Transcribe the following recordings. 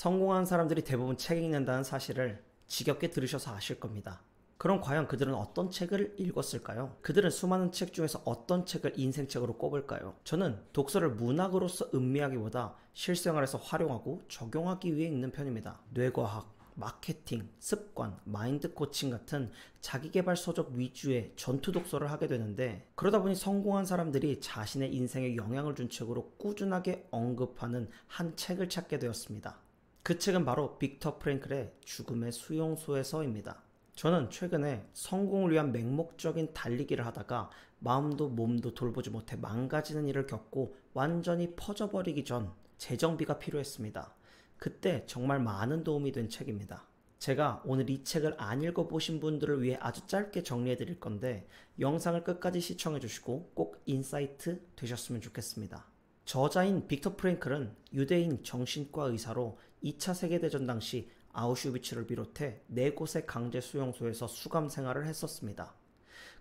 성공한 사람들이 대부분 책 읽는다는 사실을 지겹게 들으셔서 아실 겁니다. 그럼 과연 그들은 어떤 책을 읽었을까요? 그들은 수많은 책 중에서 어떤 책을 인생책으로 꼽을까요? 저는 독서를 문학으로서 음미하기보다 실생활에서 활용하고 적용하기 위해 읽는 편입니다. 뇌과학, 마케팅, 습관, 마인드 코칭 같은 자기계발 서적 위주의 전투 독서를 하게 되는데, 그러다 보니 성공한 사람들이 자신의 인생에 영향을 준 책으로 꾸준하게 언급하는 한 책을 찾게 되었습니다. 그 책은 바로 빅터 프랭클의 죽음의 수용소에서입니다. 저는 최근에 성공을 위한 맹목적인 달리기를 하다가 마음도 몸도 돌보지 못해 망가지는 일을 겪고 완전히 퍼져버리기 전 재정비가 필요했습니다. 그때 정말 많은 도움이 된 책입니다. 제가 오늘 이 책을 안 읽어보신 분들을 위해 아주 짧게 정리해 드릴 건데, 영상을 끝까지 시청해 주시고 꼭 인사이트 되셨으면 좋겠습니다. 저자인 빅터 프랭클은 유대인 정신과 의사로 2차 세계대전 당시 아우슈비츠를 비롯해 4곳의 강제 수용소에서 수감 생활을 했었습니다.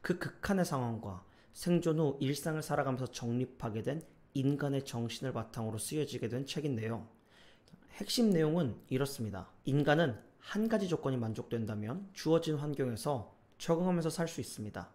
그 극한의 상황과 생존 후 일상을 살아가면서 정립하게 된 인간의 정신을 바탕으로 쓰여지게 된 책인데요. 핵심 내용은 이렇습니다. 인간은 한 가지 조건이 만족된다면 주어진 환경에서 적응하면서 살 수 있습니다.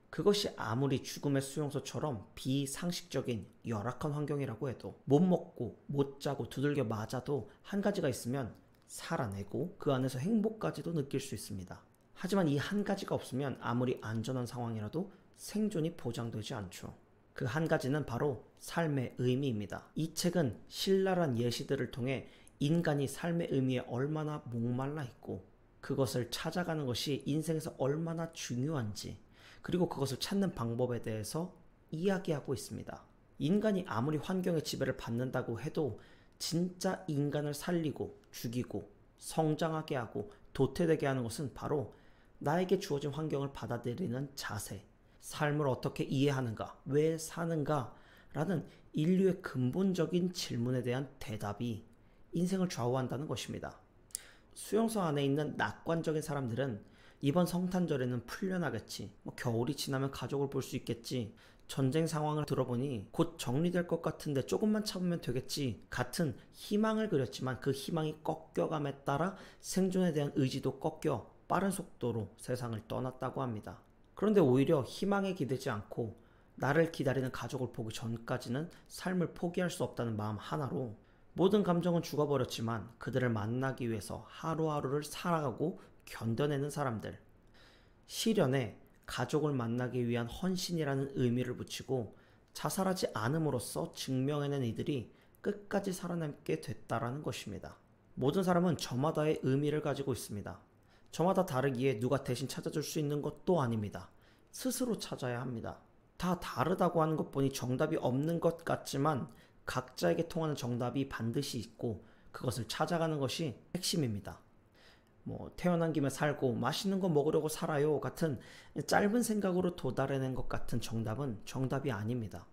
그것이 아무리 죽음의 수용소처럼 비상식적인 열악한 환경이라고 해도, 못 먹고 못 자고 두들겨 맞아도 한 가지가 있으면 살아내고 그 안에서 행복까지도 느낄 수 있습니다. 하지만 이 한 가지가 없으면 아무리 안전한 상황이라도 생존이 보장되지 않죠. 그 한 가지는 바로 삶의 의미입니다. 이 책은 신랄한 예시들을 통해 인간이 삶의 의미에 얼마나 목말라 있고 그것을 찾아가는 것이 인생에서 얼마나 중요한지, 그리고 그것을 찾는 방법에 대해서 이야기하고 있습니다. 인간이 아무리 환경의 지배를 받는다고 해도 진짜 인간을 살리고 죽이고 성장하게 하고 도태되게 하는 것은 바로 나에게 주어진 환경을 받아들이는 자세, 삶을 어떻게 이해하는가, 왜 사는가 라는 인류의 근본적인 질문에 대한 대답이 인생을 좌우한다는 것입니다. 수용소 안에 있는 낙관적인 사람들은 이번 성탄절에는 풀려나겠지, 겨울이 지나면 가족을 볼 수 있겠지, 전쟁 상황을 들어보니 곧 정리될 것 같은데 조금만 참으면 되겠지 같은 희망을 그렸지만, 그 희망이 꺾여감에 따라 생존에 대한 의지도 꺾여 빠른 속도로 세상을 떠났다고 합니다. 그런데 오히려 희망에 기대지 않고 나를 기다리는 가족을 보기 전까지는 삶을 포기할 수 없다는 마음 하나로 모든 감정은 죽어버렸지만 그들을 만나기 위해서 하루하루를 살아가고 견뎌내는 사람들, 시련에 가족을 만나기 위한 헌신이라는 의미를 붙이고 자살하지 않음으로써 증명해낸 이들이 끝까지 살아남게 됐다라는 것입니다. 모든 사람은 저마다의 의미를 가지고 있습니다. 저마다 다르기에 누가 대신 찾아줄 수 있는 것도 아닙니다. 스스로 찾아야 합니다. 다 다르다고 하는 것 보니 정답이 없는 것 같지만 각자에게 통하는 정답이 반드시 있고 그것을 찾아가는 것이 핵심입니다. 태어난 김에 살고 맛있는 거 먹으려고 살아요 같은 짧은 생각으로 도달해낸 것 같은 정답은 정답이 아닙니다.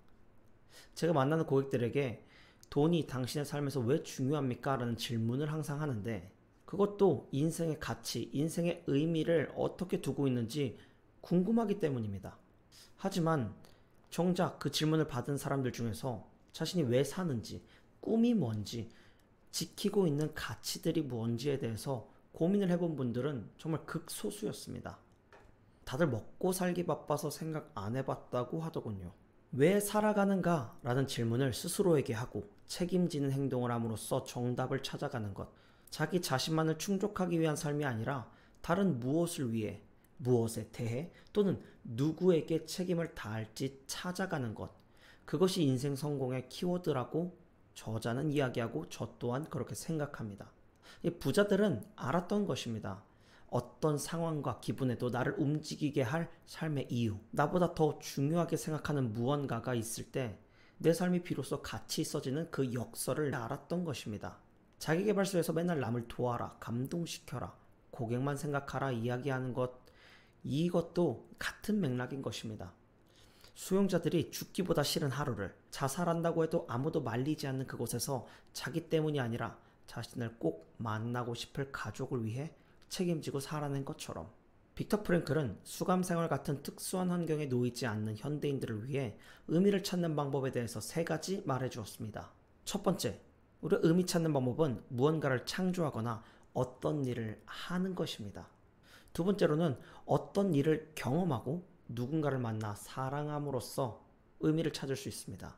제가 만나는 고객들에게 돈이 당신의 삶에서 왜 중요합니까? 라는 질문을 항상 하는데, 그것도 인생의 가치, 인생의 의미를 어떻게 두고 있는지 궁금하기 때문입니다. 하지만 정작 그 질문을 받은 사람들 중에서 자신이 왜 사는지, 꿈이 뭔지, 지키고 있는 가치들이 뭔지에 대해서 고민을 해본 분들은 정말 극소수였습니다. 다들 먹고 살기 바빠서 생각 안 해봤다고 하더군요. 왜 살아가는가? 라는 질문을 스스로에게 하고 책임지는 행동을 함으로써 정답을 찾아가는 것, 자기 자신만을 충족하기 위한 삶이 아니라 다른 무엇을 위해, 무엇에 대해 또는 누구에게 책임을 다할지 찾아가는 것, 그것이 인생 성공의 키워드라고 저자는 이야기하고 저 또한 그렇게 생각합니다. 부자들은 알았던 것입니다. 어떤 상황과 기분에도 나를 움직이게 할 삶의 이유, 나보다 더 중요하게 생각하는 무언가가 있을 때 내 삶이 비로소 가치 있어지는 그 역설을 알았던 것입니다. 자기계발서에서 맨날 남을 도와라, 감동시켜라, 고객만 생각하라 이야기하는 것, 이것도 같은 맥락인 것입니다. 수용자들이 죽기보다 싫은 하루를, 자살한다고 해도 아무도 말리지 않는 그곳에서 자기 때문이 아니라 자신을 꼭 만나고 싶을 가족을 위해 책임지고 살아낸 것처럼, 빅터 프랭클은 수감생활 같은 특수한 환경에 놓이지 않는 현대인들을 위해 의미를 찾는 방법에 대해서 3가지 말해주었습니다. 첫 번째, 우리가 의미 찾는 방법은 무언가를 창조하거나 어떤 일을 하는 것입니다. 두 번째로는 어떤 일을 경험하고 누군가를 만나 사랑함으로써 의미를 찾을 수 있습니다.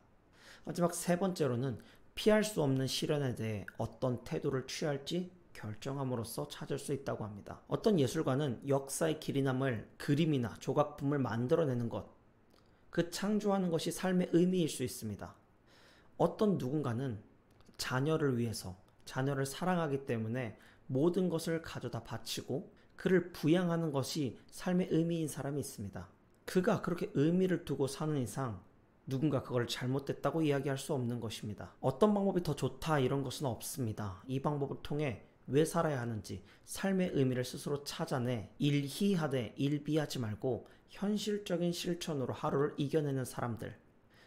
마지막 세 번째로는 피할 수 없는 시련에 대해 어떤 태도를 취할지 결정함으로써 찾을 수 있다고 합니다. 어떤 예술가는 역사의 길이 남을 그림이나 조각품을 만들어내는 것, 그 창조하는 것이 삶의 의미일 수 있습니다. 어떤 누군가는 자녀를 위해서, 자녀를 사랑하기 때문에 모든 것을 가져다 바치고 그를 부양하는 것이 삶의 의미인 사람이 있습니다. 그가 그렇게 의미를 두고 사는 이상 누군가 그걸 잘못됐다고 이야기할 수 없는 것입니다. 어떤 방법이 더 좋다 이런 것은 없습니다. 이 방법을 통해 왜 살아야 하는지 삶의 의미를 스스로 찾아내 일희하되 일비하지 말고 현실적인 실천으로 하루를 이겨내는 사람들.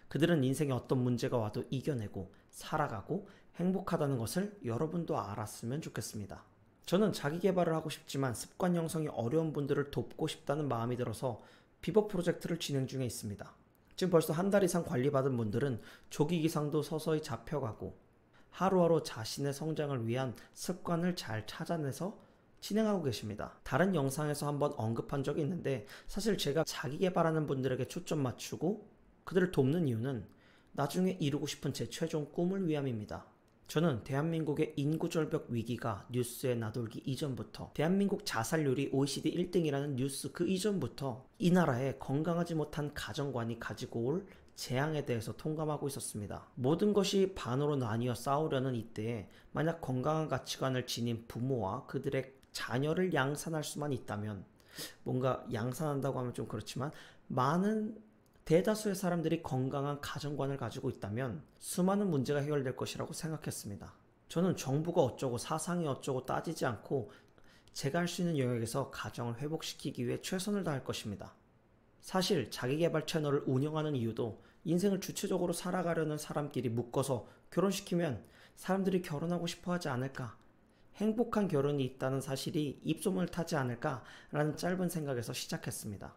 그들은 인생에 어떤 문제가 와도 이겨내고 살아가고 행복하다는 것을 여러분도 알았으면 좋겠습니다. 저는 자기 개발을 하고 싶지만 습관 형성이 어려운 분들을 돕고 싶다는 마음이 들어서 비버 프로젝트를 진행 중에 있습니다. 지금 벌써 한 달 이상 관리받은 분들은 조기 기상도 서서히 잡혀가고 하루하루 자신의 성장을 위한 습관을 잘 찾아내서 진행하고 계십니다. 다른 영상에서 한번 언급한 적이 있는데 사실 제가 자기 개발하는 분들에게 초점 맞추고 그들을 돕는 이유는 나중에 이루고 싶은 제 최종 꿈을 위함입니다. 저는 대한민국의 인구절벽 위기가 뉴스에 나돌기 이전부터 대한민국 자살률이 OECD 1등이라는 뉴스 그 이전부터 이 나라에 건강하지 못한 가정관이 가지고 올 재앙에 대해서 통감하고 있었습니다. 모든 것이 반으로 나뉘어 싸우려는 이때에 만약 건강한 가치관을 지닌 부모와 그들의 자녀를 양산할 수만 있다면, 뭔가 양산한다고 하면 좀 그렇지만 많은 대다수의 사람들이 건강한 가정관을 가지고 있다면 수많은 문제가 해결될 것이라고 생각했습니다. 저는 정부가 어쩌고 사상이 어쩌고 따지지 않고 제가 할 수 있는 영역에서 가정을 회복시키기 위해 최선을 다할 것입니다. 사실 자기계발 채널을 운영하는 이유도 인생을 주체적으로 살아가려는 사람끼리 묶어서 결혼시키면 사람들이 결혼하고 싶어 하지 않을까, 행복한 결혼이 있다는 사실이 입소문을 타지 않을까라는 짧은 생각에서 시작했습니다.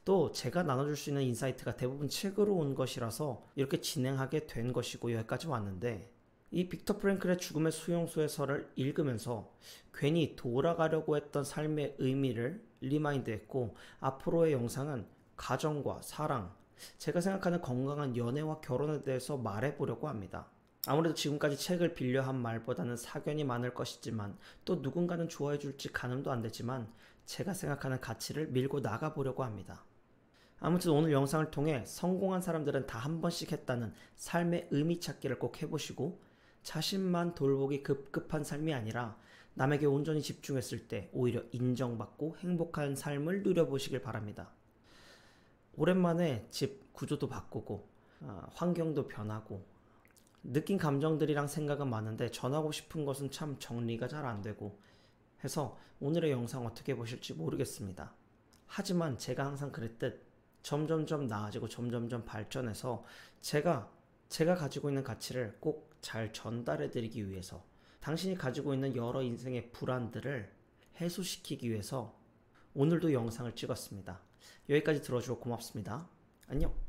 또 제가 나눠줄 수 있는 인사이트가 대부분 책으로 온 것이라서 이렇게 진행하게 된 것이고 여기까지 왔는데, 이 빅터 프랭클의 죽음의 수용소에서를 읽으면서 괜히 돌아가려고 했던 삶의 의미를 리마인드했고, 앞으로의 영상은 가정과 사랑, 제가 생각하는 건강한 연애와 결혼에 대해서 말해보려고 합니다. 아무래도 지금까지 책을 빌려 한 말보다는 사견이 많을 것이지만 또 누군가는 좋아해줄지 가늠도 안 되지만 제가 생각하는 가치를 밀고 나가보려고 합니다. 아무튼 오늘 영상을 통해 성공한 사람들은 다 한 번씩 했다는 삶의 의미 찾기를 꼭 해보시고, 자신만 돌보기 급급한 삶이 아니라 남에게 온전히 집중했을 때 오히려 인정받고 행복한 삶을 누려보시길 바랍니다. 오랜만에 집 구조도 바꾸고 환경도 변하고 느낀 감정들이랑 생각은 많은데 전하고 싶은 것은 참 정리가 잘 안 되고 해서 오늘의 영상 어떻게 보실지 모르겠습니다. 하지만 제가 항상 그랬듯 점점점 나아지고 점점점 발전해서 제가 가지고 있는 가치를 꼭 잘 전달해 드리기 위해서, 당신이 가지고 있는 여러 인생의 불안들을 해소시키기 위해서 오늘도 영상을 찍었습니다. 여기까지 들어주고 고맙습니다. 안녕.